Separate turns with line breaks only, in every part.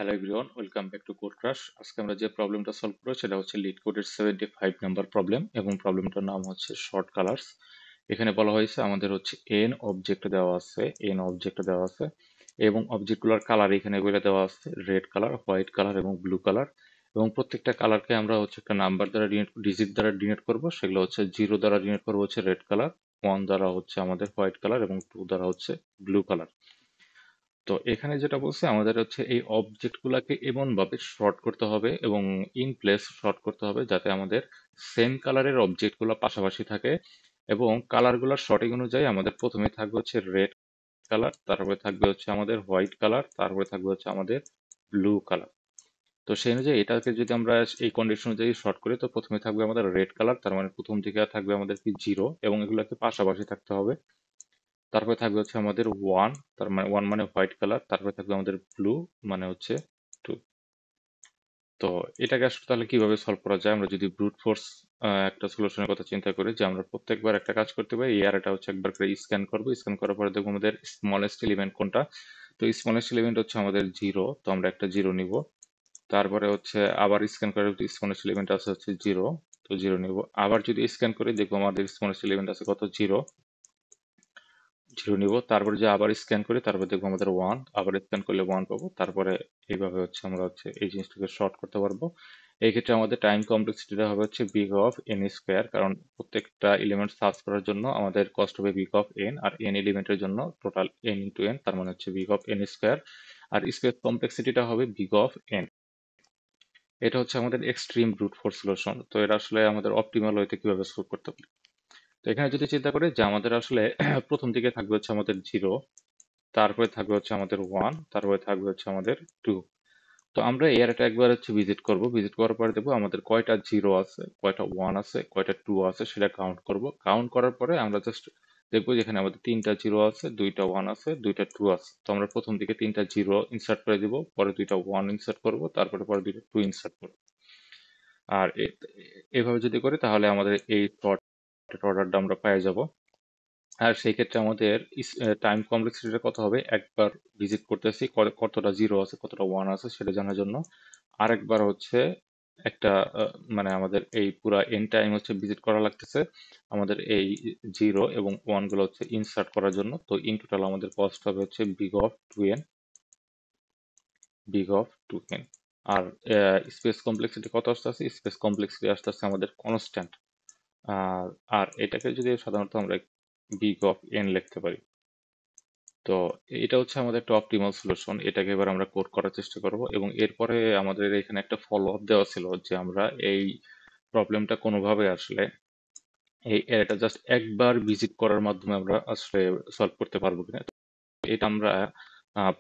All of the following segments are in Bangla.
Hello everyone, welcome back to code crash. আজকে আমরা যে প্রবলেমটা সলভ করবো সেটা হচ্ছে লিড কোডের 75 নাম্বার প্রবলেম এবং প্রবলেমটার নাম হচ্ছে শর্ট কালার্স। এখানে বলা হয়েছে আমাদের হচ্ছে এন অবজেক্ট দেওয়া আছে এবং অবজেক্টগুলোর কালার এখানে বলে দেওয়া আছে রেড কালার, হোয়াইট কালার এবং ব্লু কালার। এবং প্রত্যেকটা কালারকে আমরা হচ্ছে একটা নাম্বার দ্বারা ডিজিট দ্বারা ডিনোট করবো। সেগুলো হচ্ছে 0 দ্বারা ডিনোট করবো হচ্ছে রেড কালার, 1 দ্বারা হচ্ছে আমাদের হোয়াইট কালার এবং 2 দ্বারা হচ্ছে ব্লু কালার। তো এখানে যেটা বলছে আমাদের হচ্ছে এই অবজেক্ট গুলাকে এমন ভাবে শর্ট করতে হবে এবং ইন প্লেস শর্ট করতে হবে যাতে আমাদের সেম কালারের অবজেক্ট গুলো পাশাপাশি থাকে এবং কালার গুলার শর্টিং অনুযায়ী আমাদের প্রথমে থাকবে হচ্ছে রেড কালার, তারপরে থাকবে হচ্ছে আমাদের হোয়াইট কালার, তারপরে থাকবে হচ্ছে আমাদের ব্লু কালার। তো সেই অনুযায়ী এটাকে যদি আমরা এই কন্ডিশন অনুযায়ী শর্ট করি তো প্রথমে থাকবে আমাদের রেড কালার, তার মানে প্রথম দিকে থাকবে আমাদের কি 0 এবং এগুলোকে পাশাপাশি থাকতে হবে। তারপরে থাকবে হচ্ছে আমাদের 1, তার মানে 1 মানে হোয়াইট কালার, তারপরে থাকবে আমাদের ব্লু মানে হচ্ছে 2। তো এটাকে আসলে তাহলে কিভাবে সলভ করা যায়? আমরা যদি ব্রুট ফোর্স একটা সলিউশনের কথা চিন্তা করি, যে আমরা প্রত্যেকবার একটা কাজ করতে পারি, এই অ্যারেটা হচ্ছে একবার করে স্ক্যান করবো, স্ক্যান করার পরে দেখবো আমাদের স্মলেস্ট এলিমেন্ট কোনটা। তো স্মলেস্ট এলিমেন্ট হচ্ছে আমাদের 0, তো আমরা একটা 0 নিব। তারপরে হচ্ছে আবার স্ক্যান করে স্মলেস্ট এলিমেন্ট আছে হচ্ছে 0, তো 0 নিব। আবার যদি স্ক্যান করি দেখবো আমাদের স্মলেস্ট এলিমেন্ট আছে কত, 0, 0 নিব। তারপরে যে আবার স্ক্যান করি তারপর দেখবো আমাদের 1, আবার স্ক্যান করলে 1 পাবো। তারপরে এইভাবে হচ্ছে আমরা হচ্ছে এই জিনিসটাকে শর্ট করতে পারবো। এই ক্ষেত্রে আমাদের টাইম কমপ্লেক্সিটিটা হবে হচ্ছে বিগ অফ এন স্কোয়ার, কারণ প্রত্যেকটা এলিমেন্ট সার্চ করার জন্য আমাদের কস্ট হবে বিগ অফ এন, আর এন এলিমেন্টের জন্য টোটাল এন ইন্টু এন, তার মানে হচ্ছে বিগ অফ এন স্কোয়ার। আর স্পেস কমপ্লেক্সিটিটা হবে বিগ অফ এন। এটা হচ্ছে আমাদের এক্সট্রিম ব্রুট ফোর্স সলিউশন। তো এটা আসলে আমাদের অপটিমাল ওয়েতে কিভাবে সলভ করতে পারি? তো এখানে যদি চিন্তা করি যে আমাদের আসলে প্রথম দিকে থাকবে হচ্ছে আমাদের 0, তারপরে থাকবে হচ্ছে আমাদের 1, তারপরে থাকবে হচ্ছে আমাদের 2। তো আমরা এই অ্যারেটা একবার হচ্ছে ভিজিট করব, ভিজিট করার পরে দেখবো আমাদের কয়টা 0 আছে, কয়টা 1 আছে, কয়টা 2 আছে, সেটা কাউন্ট করব। কাউন্ট করার পরে আমরা জাস্ট দেখবো যেখানে আমাদের 3টা 0 আছে, 2টা 1 আছে, 2টা 2 আছে। তো আমরা প্রথম দিকে 3টা 0 ইনসার্ট করে দিব, পরে 2টা 1 ইনসার্ট করব, তারপরে 2টা 2 ইনসার্ট করব। আর এভাবে যদি করি তাহলে আমাদের এই অর্ডারটা আমরা পেয়ে যাব। আর সেই ক্ষেত্রে আমাদের টাইম কমপ্লেক্সিটিটা কত হবে, একবার ভিজিট করতেছি কতটা 0 আছে কতটা 1 আছে সেটা জানার জন্য, আরেকবার হচ্ছে একটা মানে আমাদের এই পুরা এন টাইম হচ্ছে ভিজিট করা লাগতেছে আমাদের এই 0 এবং 1 গুলো হচ্ছে ইনসার্ট করার জন্য। তো ইন টোটাল আমাদের কস্ট হবে হচ্ছে বিগ অফ 2n। আর স্পেস কমপ্লেক্সিটি কত আসতেছে, স্পেস কমপ্লেক্সিটি আসতেছে আমাদের কনস্ট্যান্ট। আর আর এটাকে যদি সাধারণত আমরা বিগ অফ এন লিখতে পারি। তো এটা হচ্ছে আমাদের একটা অপটিমাল সলিউশন। এটাকে এবার আমরা কোড করার চেষ্টা করব এবং এরপরে আমাদের এখানে একটা ফলো আপ দেওয়া ছিল যে আমরা এই প্রবলেমটা কোনোভাবে আসলে এটা জাস্ট একবার ভিজিট করার মাধ্যমে আমরা আসলে সলভ করতে পারবো কিনা। তো এটা আমরা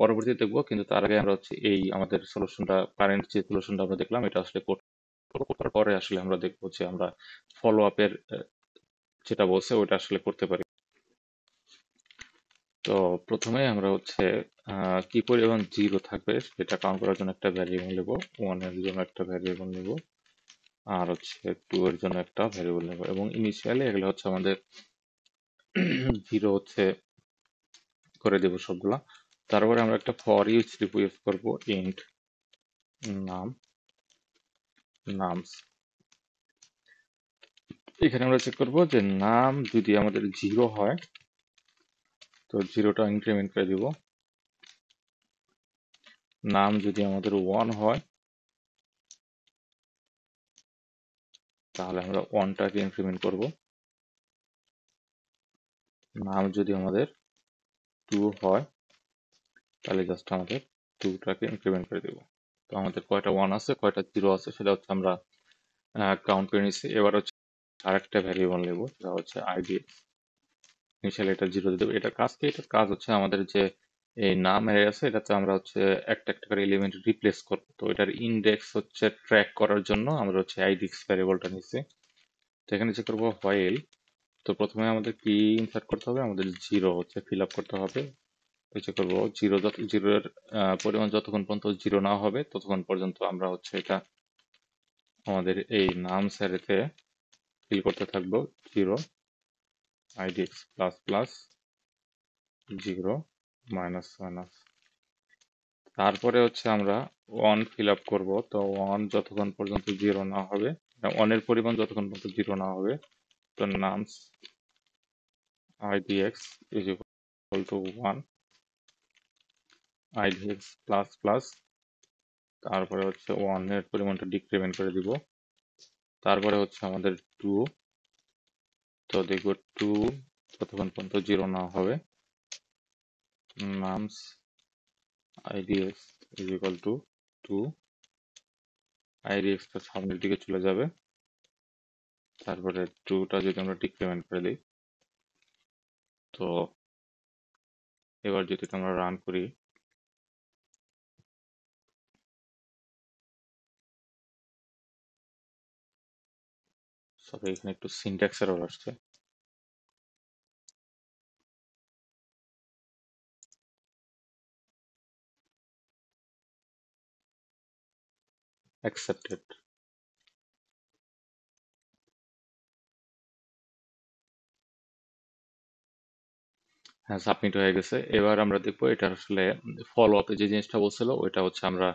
পরবর্তীতে দেখবো, কিন্তু তার আগে আমরা হচ্ছে এই আমাদের সলিউশনটা, কারেন্ট যে সলিউশনটা আমরা দেখলাম এটা আসলে কোড করার পরে আসলে আমরা দেখবো যে আমরা ফলো আপের যেটা বলছে ওটা আসলে করতে পারি। তো প্রথমে আমরা হচ্ছে কি পরিমাণ 0 থাকবে সেটা কাউন্ট করার জন্য একটা ভ্যারিয়েবল নেব, 1 এর জন্য একটা ভ্যারিয়েবল নেব, আর হচ্ছে 2 এর জন্য একটা ভ্যারিয়েবল নেব এবং ইনিশিয়ালি এগুলো হচ্ছে আমাদের 0 হচ্ছে করে দেব সবগুলা। তারপরে আমরা একটা ফর ইচ লুপ ইউজ করব, ইন্ট নামস। এখানে আমরা চেক করব যে নাম যদি আমাদের 0 হয় তো 0টা ইনক্রিমেন্ট করে দিব, নাম যদি আমাদের 1 হয় তাহলে আমরা 1টাকে ইনক্রিমেন্ট করব, নাম যদি আমাদের 2 হয় তাহলে জাস্ট আমাদের 2টাকে ইনক্রিমেন্ট করে দেব। তো আমাদের কয়টা 1 আছে কয়টা 0 আছে সেটা হচ্ছে আমরা কাউন্ট করে নিচ্ছি। এবার হচ্ছে আরেকটা ভ্যারিয়েবল নেব, সেটা হচ্ছে আইডি। ইনিশিয়ালি এটা 0 দিয়ে দেবো। এটার কাজ হচ্ছে আমাদের যে এই নাম অ্যারে আছে এটাতে আমরা হচ্ছে একটা একটা করে এলিমেন্ট রিপ্লেস করব। তো এটার ইন্ডেক্স হচ্ছে ট্র্যাক করার জন্য আমরা হচ্ছে আইডিক্স ভ্যারিয়েবলটা নিচ্ছি। তো এখানে চেক করবো হোয়াইল। তো প্রথমে আমাদের কি ইনসার্ট করতে হবে, আমাদের 0 হচ্ছে ফিল আপ করতে হবে। চেক করবো 0 এর পরিমাণ যতক্ষণ পর্যন্ত 0 না হবে ততক্ষণ পর্যন্ত আমরা হচ্ছে এটা আমাদের এই নাম স্যারেতে ফিল করতে থাকবো। 0 আইডিক্স প্লাস প্লাস 0 মাইনাস মাইনাস। তারপরে হচ্ছে আমরা ওয়ান ফিল আপ করবো। তো ওয়ান যতক্ষণ পর্যন্ত জিরো না হবে, ওয়ানের পরিমাণ যতক্ষণ পর্যন্ত জিরো না হবে, তো nums idx is equal two one, idx plus plus, তারপরে হচ্ছে ওয়ানের পরিমাণটা ডিক্রিমেন্ট করে দিব। তারপরে হচ্ছে আমাদের টু, তো দেখবো টু যতক্ষণ পর্যন্ত জিরো না হবে, nums idx is equal to two, idx টা সামনের দিকে চলে যাবে। তারপরে টুটা যদি আমরা ডিক্রিমেন্ট করে দিই, তো এবার যদি আমরা রান করি, সরি এখানে একটু সিনট্যাক্স এরর আসছে। অ্যাকসেপ্টেড। হ্যাঁ, সাবমিট হয়ে গেছে। এবার আমরা দেখবো এটা আসলে ফলো আপে যে জিনিসটা বলছিল ওইটা হচ্ছে আমরা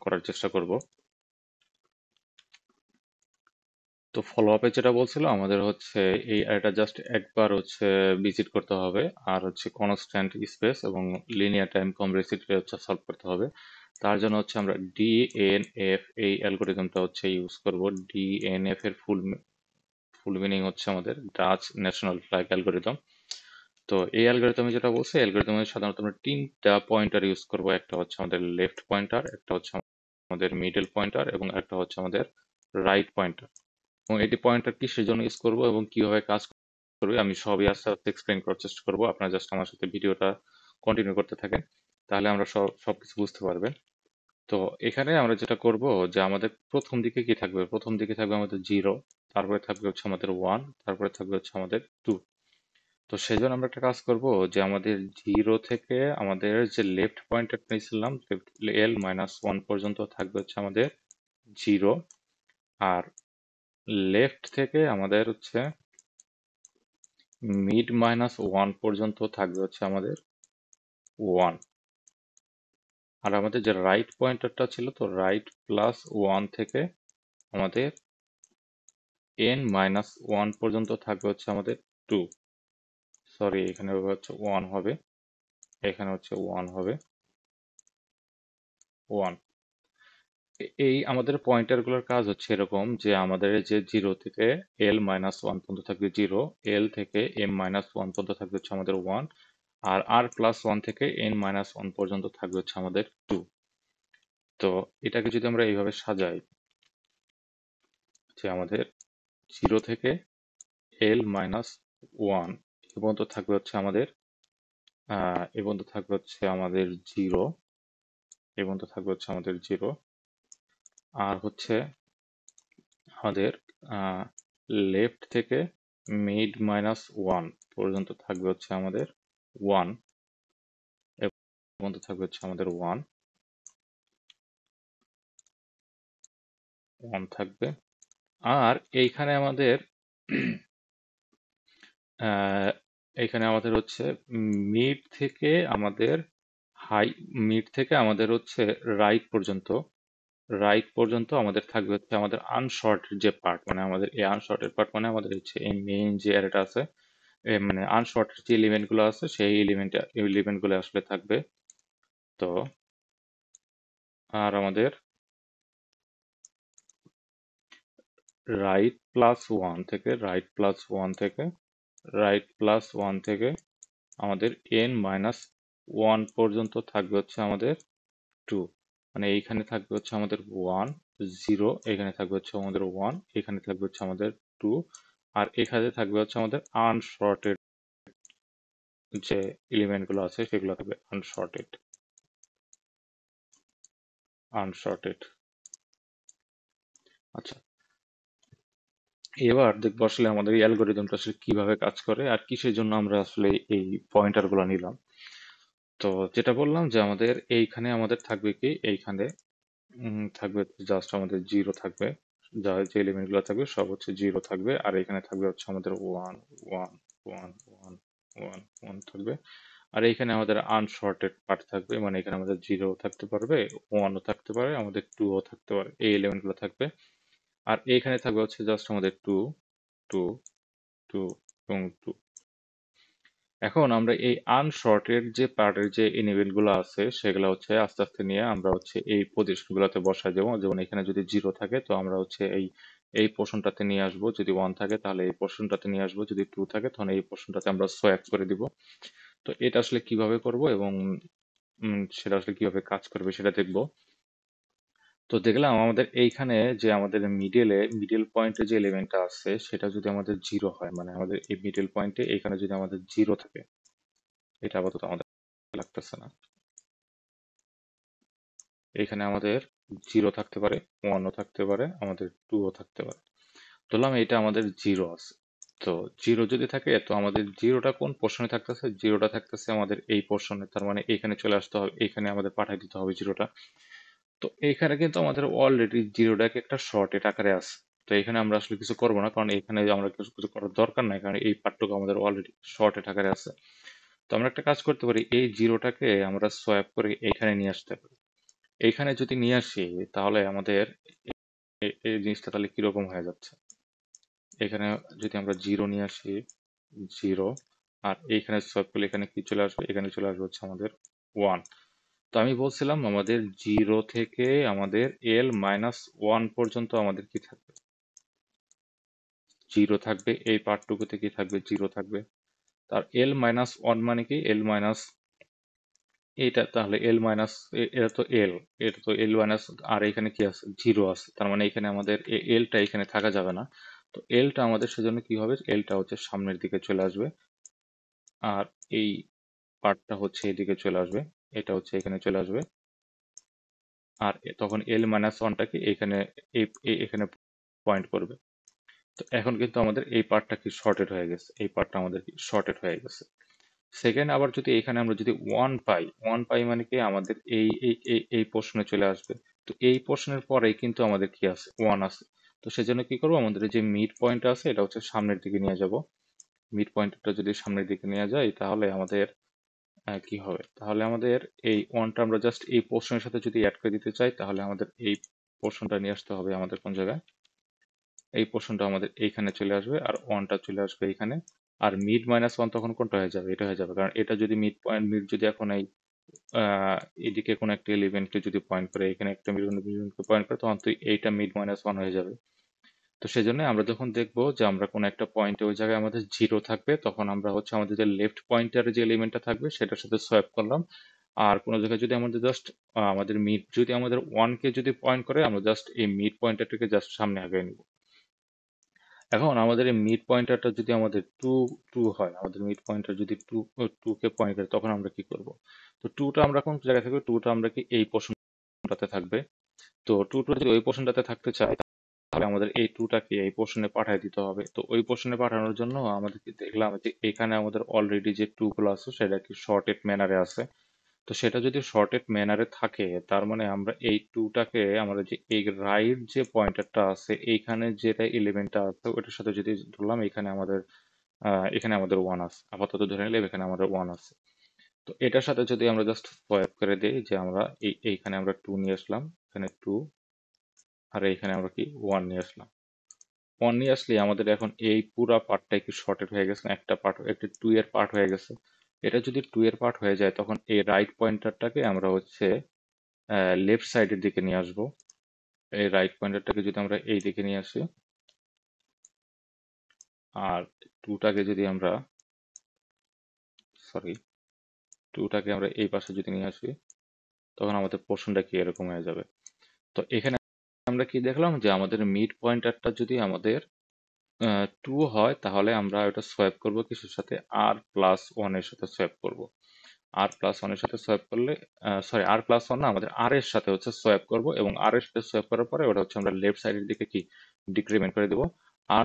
করার চেষ্টা করব। তো ফলো আপে যেটা বলছিল আমাদের হচ্ছে এই এটা জাস্ট একবার হচ্ছে ভিজিট করতে হবে, আর হচ্ছে কনস্ট্যান্ট স্পেস এবং লিনিয়ার টাইম কমপ্লেক্সিটি হচ্ছে সলভ করতে হবে। তার জন্য হচ্ছে আমরা ডিএনএফ এই অ্যালগোরিদমটা হচ্ছে ইউজ করব। ডিএনএফ এর ফুল ফুল মিনিং হচ্ছে আমাদের ডাচ ন্যাশনাল ফ্ল্যাগ অ্যালগোরিদম। তো এই অ্যালগোরিদমে যেটা বলছে, অ্যালগোরিদমে সাধারণত আমরা তিনটা পয়েন্টার ইউজ করব। একটা হচ্ছে আমাদের লেফট পয়েন্টার, একটা হচ্ছে আমাদের মিডল পয়েন্টার এবং একটা হচ্ছে আমাদের রাইট পয়েন্টার। এবং এটি পয়েন্টার কিসের জন্য ইউজ করব এবং কিভাবে কাজ করবে আমি সবই আস্তে আস্তে এক্সপ্লেন করার চেষ্টা করব। আপনারা জাস্ট আমার সাথে ভিডিওটা কন্টিনিউ করতে থাকেন, তাহলে আমরা সবকিছু বুঝতে পারবেন। তো এখানে আমরা যেটা করব যে আমাদের প্রথম দিকে কি থাকবে, প্রথম দিকে থাকবে আমাদের জিরো, তারপরে থাকবে হচ্ছে আমাদের ওয়ান, তারপরে থাকবে হচ্ছে আমাদের টু। তো সেই জন্য আমরা একটা কাজ করব যে আমাদের জিরো থেকে আমাদের যে লেফট পয়েন্টার নিয়েছিলাম, এল মাইনাস ওয়ান পর্যন্ত থাকবে হচ্ছে আমাদের জিরো, আর লেফট থেকে আমাদের হচ্ছে মিড মাইনাস ওয়ান পর্যন্ত থাকবে হচ্ছে আমাদের ওয়ান। আর আমাদের যে রাইট পয়েন্টারটা ছিল, তো রাইট প্লাস ওয়ান থেকে আমাদের এন মাইনাস ওয়ান পর্যন্ত থাকবে হচ্ছে আমাদের টু। সরি এখানে হচ্ছে ওয়ান হবে, এখানে হচ্ছে ওয়ান হবে, ওয়ান। এই আমাদের পয়েন্টার গুলোর কাজ হচ্ছে এরকম যে আমাদের যে জিরো থেকে এল মাইনাস ওয়ান পর্যন্ত থাকবে জিরো, এল থেকে এম মাইনাস ওয়ান পর্যন্ত থাকবে হচ্ছে আমাদের ওয়ান, আর আর প্লাস ওয়ান থেকে এন মাইনাস ওয়ান পর্যন্ত থাকবে হচ্ছে আমাদের টু। তো এটাকে যদি আমরা এইভাবে সাজাই যে আমাদের জিরো থেকে এল মাইনাস ওয়ান এ পর্যন্ত থাকবে হচ্ছে আমাদের এ পর্যন্ত থাকবে হচ্ছে আমাদের জিরো, এ পর্যন্ত থাকবে হচ্ছে আমাদের জিরো, আর হচ্ছে আমাদের লেফট থেকে মিড মাইনাস ওয়ান পর্যন্ত থাকবে হচ্ছে আমাদের ওয়ান, এ পর্যন্ত থাকবে হচ্ছে আমাদের ওয়ান, ওয়ান থাকবে। আর এইখানে আমাদের এইখানে আমাদের হচ্ছে মিড থেকে আমাদের হাই, মিড থেকে আমাদের হচ্ছে রাইট পর্যন্ত, রাইট পর্যন্ত আমাদের থাকবে হচ্ছে আমাদের আনশর্টেড যে পার্ট, মানে আমাদের এই আনশর্টেড পার্ট মানে আমাদের হচ্ছে এই মেইন যে অ্যারেটা আছে, মানে আনশর্টেড যে এলিমেন্ট গুলো আছে সেই এলিমেন্ট গুলো আসলে থাকবে। তো আর আমাদের রাইট প্লাস ওয়ান থেকে, রাইট প্লাস ওয়ান থেকে, রাইট প্লাস ওয়ান থেকে আমাদের এন মাইনাস ওয়ান পর্যন্ত থাকবে হচ্ছে আমাদের টু। মানে এইখানে থাকবে হচ্ছে আমাদের ওয়ান, জিরো, এখানে থাকবে হচ্ছে আমাদের ওয়ান, এখানে থাকবে হচ্ছে আমাদের টু, আর এখানে থাকবে হচ্ছে আমাদের আনশর্টেড যে এলিমেন্ট গুলো আছে সেগুলো থাকবে আনশর্টেড, আনশর্টেড। আচ্ছা, এবার দেখবো আসলে আমাদের এই অ্যালগোরিদমটা আসলে কিভাবে কাজ করে আর কিসের জন্য আমরা আসলে এই পয়েন্টার গুলো নিলাম। তো যেটা বললাম যে আমাদের এইখানে আমাদের থাকবে কি, এইখানে থাকবে জাস্ট আমাদের জিরো থাকবে, যা যে এলিমেন্ট গুলো থাকবে সব হচ্ছে জিরো থাকবে, আর এখানে থাকবে হচ্ছে আমাদের one, one, one, one, one, one থাকবে। আর এইখানে আমাদের আনশর্টেড পার্ট থাকবে, মানে এখানে আমাদের জিরো থাকতে পারবে, ওয়ানও থাকতে পারে, আমাদের টুও থাকতে পারে, এই এলিমেন্ট গুলো থাকবে। আর এইখানে থাকবে হচ্ছে জাস্ট আমাদের টু, টু, টু এবং টু। এখন আমরা এই আনশর্টেড যে পার্টের যে এলিমেন্ট গুলো আছে সেগুলো হচ্ছে আস্তে আস্তে নিয়ে আমরা হচ্ছে এই পজিশন গুলোতে বসাই দেবো। যেমন এখানে যদি জিরো থাকে তো আমরা হচ্ছে এই এই পোর্শনটাতে নিয়ে আসবো, যদি ওয়ান থাকে তাহলে এই পোর্শনটাতে নিয়ে আসবো, যদি টু থাকে তাহলে এই পোর্শনটাতে আমরা সোয়াপ করে দিব। তো এটা আসলে কিভাবে করব এবং সেটা আসলে কিভাবে কাজ করবে সেটা দেখবো। তো দেখলাম আমাদের এইখানে যে আমাদের মিডল পয়েন্টে যে এলিমেন্টটা আছে সেটা যদি আমাদের জিরো হয়, মানে আমাদের এই মিডল পয়েন্টে এখানে যদি আমাদের জিরো থাকে, এটা আপাতত আমাদের লাগতেছে না, এখানে আমাদের জিরো থাকতে পারে, ওয়ানও থাকতে পারে, আমাদের টুও থাকতে পারে। ধরলাম এটা আমাদের জিরো আছে। তো জিরো যদি থাকে তো আমাদের জিরোটা কোন পোর্শনে থাকতেছে, জিরোটা থাকতেছে আমাদের এই পোর্শনে, তার মানে এইখানে চলে আসতে হবে, এইখানে আমাদের পাঠিয়ে দিতে হবে জিরোটা। তো এইখানে কিন্তু আমাদের অলরেডি জিরোটাকে একটা শর্টেড আকারে আছে। তো এখানে আমরা আসলে কিছু করবো না, কারণ এখানে আমরা কিছু কিছু করার দরকার নাই, কারণ এই পার্টটুকু আমাদের অলরেডি শর্টেড আকারে আছে। তো আমরা একটা কাজ করতে পারি, এই জিরোটাকে আমরা সোয়াপ করে এইখানে নিয়ে আসতে পারি। এইখানে যদি নিয়ে আসি তাহলে আমাদের এই জিনিসটা তাহলে কিরকম হয়ে যাচ্ছে। এখানে যদি আমরা জিরো নিয়ে আসি, জিরো, আর এইখানে সোয়াপ করলে এখানে কি চলে আসবে, এখানে চলে আসবে হচ্ছে আমাদের ওয়ান। তো আমি বলছিলাম আমাদের জিরো থেকে আমাদের L-1 পর্যন্ত আমাদের কি থাকবে, জিরো থাকবে, এই পার্টটুকুতে কি থাকবে, জিরো থাকবে। তার L-1 মানে কি, এল মাইনাস এটা, তাহলে এল মাইনাস, এটা তো এল, এটা তো এল মাইনাস, আর এখানে কি আছে, জিরো আছে, তার মানে এখানে আমাদের এলটা এখানে থাকা যাবে না। তো এলটা আমাদের সেজন্য কি হবে, এলটা হচ্ছে সামনের দিকে চলে আসবে, আর এই পার্টটা হচ্ছে এদিকে চলে আসবে, এটা হচ্ছে এখানে চলে আসবে। আর তখন L-1টা কি এখানে এখানে পয়েন্ট করবে। তো এখন কিন্তু আমাদের এই পার্টটা কি শর্টেড হয়ে গেছে, এই পার্টটা আমাদের কি শর্টেড হয়ে গেছে। সেকেন্ড, আবার যদি এখানে আমরা যদি ওয়ান পাই, ওয়ান পাই মানে কি আমাদের এই পোর্শনে চলে আসবে। তো এই পোর্শনের পরেই কিন্তু আমাদের কি আছে, ওয়ান আছে। তো সেজন্য কি করবো, আমাদের যে মিড পয়েন্ট আছে এটা হচ্ছে সামনের দিকে নিয়ে যাব। মিড পয়েন্টটা যদি সামনের দিকে নিয়ে যাই তাহলে আমাদের কি হবে, তাহলে আমাদের এই ওয়ানটা আমরা জাস্ট এই পোর্শনের সাথে যদি অ্যাড করে দিতে চাই তাহলে আমাদের এই পোর্শনটা নিয়ে আসতে হবে আমাদের কোন জায়গায়, এই পোর্শনটা আমাদের এইখানে চলে আসবে, আর ওয়ানটা চলে আসবে এইখানে। আর মিড মাইনাস ওয়ান তখন কোনটা হয়ে যাবে, এটা হয়ে যাবে, কারণ এটা যদি মিড পয়েন্ট, মিড যদি এখন এই এদিকে কোনো একটা এলিমেন্টকে যদি পয়েন্ট করে, এখানে একটা মিড পয়েন্ট করে, তখন তো এইটা মিড মাইনাস ওয়ান হয়ে যাবে। তো সেজন্য আমরা যখন দেখবো যে আমরা কোনো একটা পয়েন্টে ওই জায়গায় আমাদের জিরো থাকবে, তখন আমরা হচ্ছে আমাদের যে লেফট পয়েন্টার যে এলিমেন্টটা থাকবে সেটার সাথে সোয়াপ করলাম। আর কোনো জায়গায় যদি আমাদের জাস্ট আমাদের মিড যদি আমাদের ওয়ানকে যদি পয়েন্ট করে, আমরা জাস্ট এই মিড পয়েন্টারটাকে জাস্ট সামনে আগে নিব। এখন আমাদের এই মিড পয়েন্টারটা যদি আমাদের টু টু হয়, আমাদের মিড পয়েন্টার যদি টু কে পয়েন্ট করে, তখন আমরা কি করব। তো টুটা আমরা কোন জায়গায় থাকবে, টুটা আমরা কি এই পোর্শনটাতে থাকবে। তো টুটা যদি ওই পোর্শনটাতে থাকতে চাই তাহলে আমাদের এই টুটাকে এই পোর্শনে পাঠিয়ে দিতে হবে। তো ওই পোর্শনে পাঠানোর জন্য আমাদের কি দেখলাম যে এখানে আমাদের অলরেডি যে টু গুলো আছে সেটা কি শর্টেড ম্যানারে আছে। তো সেটা যদি শর্টেড ম্যানারে থাকে তার মানে আমরা এই টুটাকে আমরা যে এই রাইট যে পয়েন্টারটা আছে এইখানে যেটা এলিমেন্টটা আছে ওটার সাথে যদি ধরলাম এখানে আমাদের ওয়ান আছে, আপাতত ধরে নিলাম এখানে আমাদের ওয়ান আছে। তো এটার সাথে যদি আমরা জাস্ট সোয়াপ করে দিই যে আমরা এইখানে আমরা টু নিয়ে আসলাম, এখানে টু, আর এইখানে আমরা কি ওয়ান নিয়ে আসলাম। ওয়ান নিয়ে আসলে আমাদের এখন এই পুরা পার্টটাই কি শর্টেড হয়ে গেছে, একটা পার্ট, একটা টু এর পার্ট হয়ে গেছে। এটা যদি টু এর পার্ট হয়ে যায় তখন এই রাইট পয়েন্টারটাকে আমরা হচ্ছে লেফট সাইডের দিকে নিয়ে আসবো। এই রাইট পয়েন্টারটাকে যদি আমরা এই দিকে নিয়ে আসি, আর টুটাকে যদি আমরা, সরি, টুটাকে আমরা এই পাশে যদি নিয়ে আসি, তখন আমাদের পোর্শনটা কি এরকম হয়ে যাবে। তো এখানে আমরা কি দেখলাম যে আমাদের মিড পয়েন্টারটা যদি আমাদের টু হয় তাহলে আমরা ওটা সোয়াপ করব কিসের সাথে, R+1 এর সাথে সোয়াপ করব। R+1 এর সাথে সোয়াপ করলে, সরি, R+1 না, আমাদের আর এর সাথে হচ্ছে সোয়াপ করব, এবং আর এর সাথে সোয়াপ করার পরে ওটা হচ্ছে আমরা লেফট সাইডের দিকে কি ডিক্রিমেন্ট করে দেবো। আর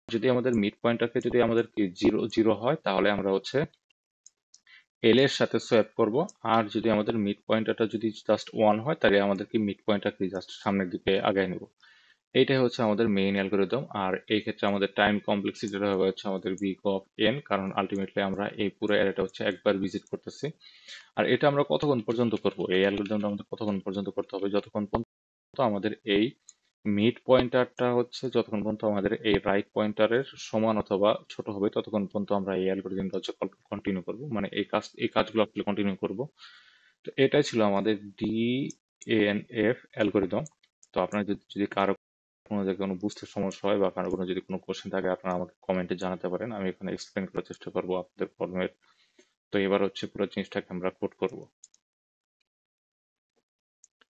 যদি আমাদের মিড পয়েন্টারকে যদি আমাদের কি জিরো জিরো হয় তাহলে আমরা হচ্ছে এল এর সাথে সোয়াপ করব। আর যদি আমাদের মিড পয়েন্টারটা যদি জাস্ট ওয়ান হয় তাহলে আমাদের কি মিড পয়েন্টার কি জাস্ট সামনের দিকে আগায় নেব। এইটাই হচ্ছে আমাদের মেইন অ্যালগোরিদম। আর এই ক্ষেত্রে আমাদের টাইম কমপ্লেক্সিটিটা হবে হচ্ছে আমাদের বিগ অফ এন, কারণ আলটিমেটলি আমরা এই পুরো অ্যারেটা হচ্ছে একবার ভিজিট করতেছি। আর এটা আমরা কতক্ষণ পর্যন্ত করব, এই অ্যালগোরিদমটা আমাদের কতক্ষণ পর্যন্ত করতে হবে, যতক্ষণ পর্যন্ত আমাদের এই মিড পয়েন্টারটা হচ্ছে, যতক্ষণ পর্যন্ত আমাদের এই রাইট পয়েন্টারের সমান অথবা ছোট হবে, ততক্ষণ পর্যন্ত আমরা এই অ্যালগোরিদমটা হচ্ছে কন্টিনিউ করব, মানে এই কাজগুলো আসলে কন্টিনিউ করব। তো এটাই ছিল আমাদের ডিএনএফ অ্যালগোরিদম। তো আপনার যদি যদি কারো কোনো জায়গায় কোনো বুঝতে সমস্যা হয় বা কারো কোনো যদি কোনো কোশ্চেন থাকে, আপনারা আমাকে কমেন্টে জানাতে পারেন, আমি এখানে এক্সপ্লেন করার চেষ্টা করবো আপনাদের প্রবলেমের। তো এবার হচ্ছে পুরো জিনিসটাকে আমরা কোড করব।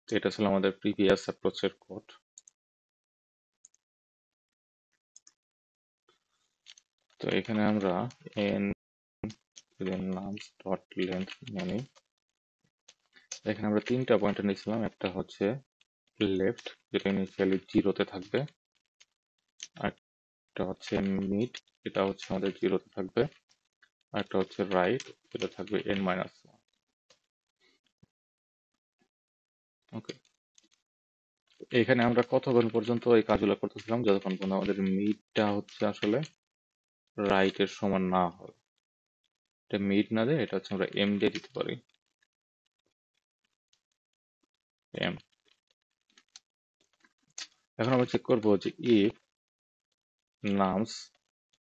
তো এটা ছিল আমাদের প্রিভিয়াস অ্যাপ্রোচের কোড। তো এখানে আমরা এন নামস ডট লেন্থ মানে এখানে আমরা তিনটা পয়েন্টার নিয়েছিলাম। একটা হচ্ছে লেফট, যেটা ইনিশিয়ালি জিরোতে থাকবে, আর একটা হচ্ছে মিড, এটা হচ্ছে আমাদের জিরোতে থাকবে, আর একটা হচ্ছে রাইট, যেটা থাকবে n-1। ওকে, এখানে আমরা কতক্ষণ পর্যন্ত এই কাজগুলো করতেছিলাম, যতক্ষণ পর্যন্ত আমাদের মিডটা হচ্ছে আসলে রাইটের সমান না হয়। এটা মিড না দিয়ে এটা হচ্ছে আমরা এম দিয়ে দিতে পারি, এম। এখন আমরা চেক করবো যে if nums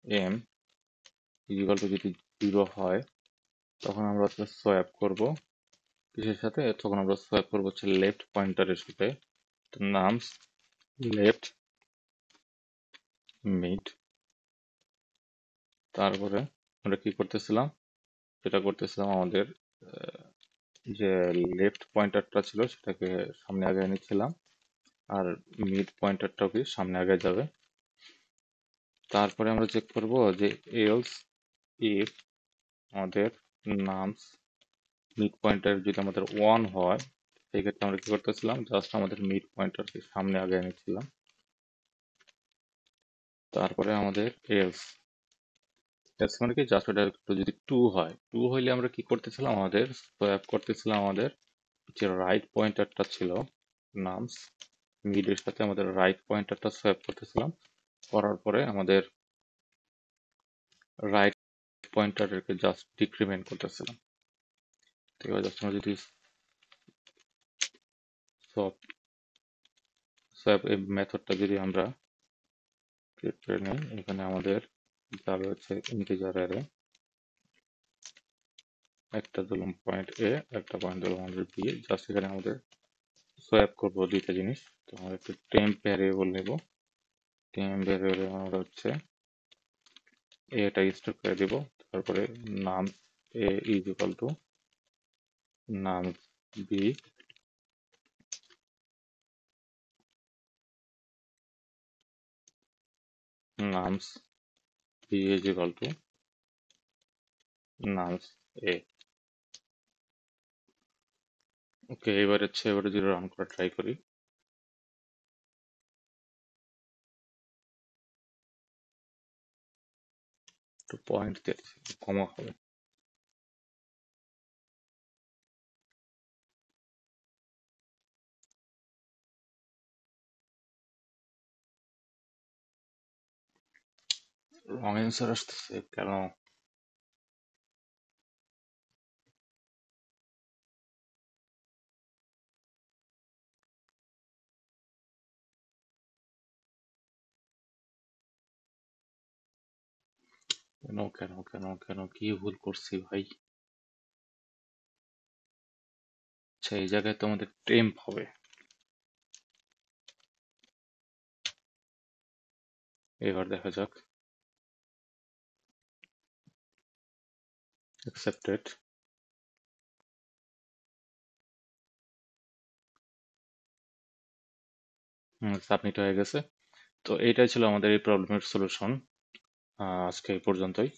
M equal to যদি জিরো হয়, তখন আমরা হচ্ছে সোয়াপ করব কিসের সাথে, তখন আমরা সোয়াপ করবো হচ্ছে লেফট পয়েন্টারের সাথে। তো নামস লেফট মিড, তারপরে আমরা কি করতেছিলাম, যেটা করতেছিলাম আমাদের যে লেফট পয়েন্টারটা ছিল সেটাকে সামনে আগে নিচ্ছিলাম, আর মিড পয়েন্টারটাও কি সামনে আগে যাবে। তারপরে আমরা চেক করব যে এলস ইফ আমাদের নামস মিড পয়েন্টার যদি আমাদের ওয়ান হয়, সেই ক্ষেত্রে আমরা কি করতেছিলাম, জাস্ট আমাদের মিড পয়েন্টারকে সামনে আগে নিচ্ছিলাম। তারপরে আমাদের এলস, এলস মানে কি, জাস্ট ওটা একটু যদি টু হয়, টু হইলে আমরা কি করতেছিলাম, আমাদের সোয়াপ করতেছিলাম আমাদের যে রাইট পয়েন্টারটা ছিল নামস মিডের সাথে আমাদের রাইট পয়েন্টারটা সোয়াপ করতেছিলাম, করার পরে আমাদের রাইট পয়েন্টারকে জাস্ট ডিক্রিমেন্ট করতেছিলাম। তো এবার জাস্ট আমরা যদি সোয়াপ এই মেথডটা যদি আমরা ক্রিয়েট করে নিই, এখানে আমাদের যাবে হচ্ছে ইন্টিজার অ্যারে, একটা দিলাম পয়েন্ট এ, একটা পয়েন্ট দিলাম আমাদের বি, জাস্ট এখানে আমাদের সোয়াপ করবো দুইটা জিনিস। তো আমরা একটু টেম্প ভ্যারিয়েবল নেব, টেম্প ভ্যারিয়েবলে আমরা হচ্ছে এটা স্টোর করে দিব, তারপরে num A is equal to num B, nums B is equal to nums A. Okay, এবার হচ্ছে এবারে যদি রান করা ট্রাই করি, তো পয়েন্ট দিয়েছি, কমা হবে। রং অ্যান্সার আসতেছে কেন? কেন কেন কেন কেন কি ভুল করছি ভাই? আচ্ছা, এই জায়গায় তো আমাদের টেম্প হবে। এবার দেখা যাক। অ্যাকসেপ্টেড। সাবমিট হয়ে গেছে। তো এইটাই ছিল আমাদের এই প্রবলেমের সলিউশন। আজকে এই পর্যন্তই।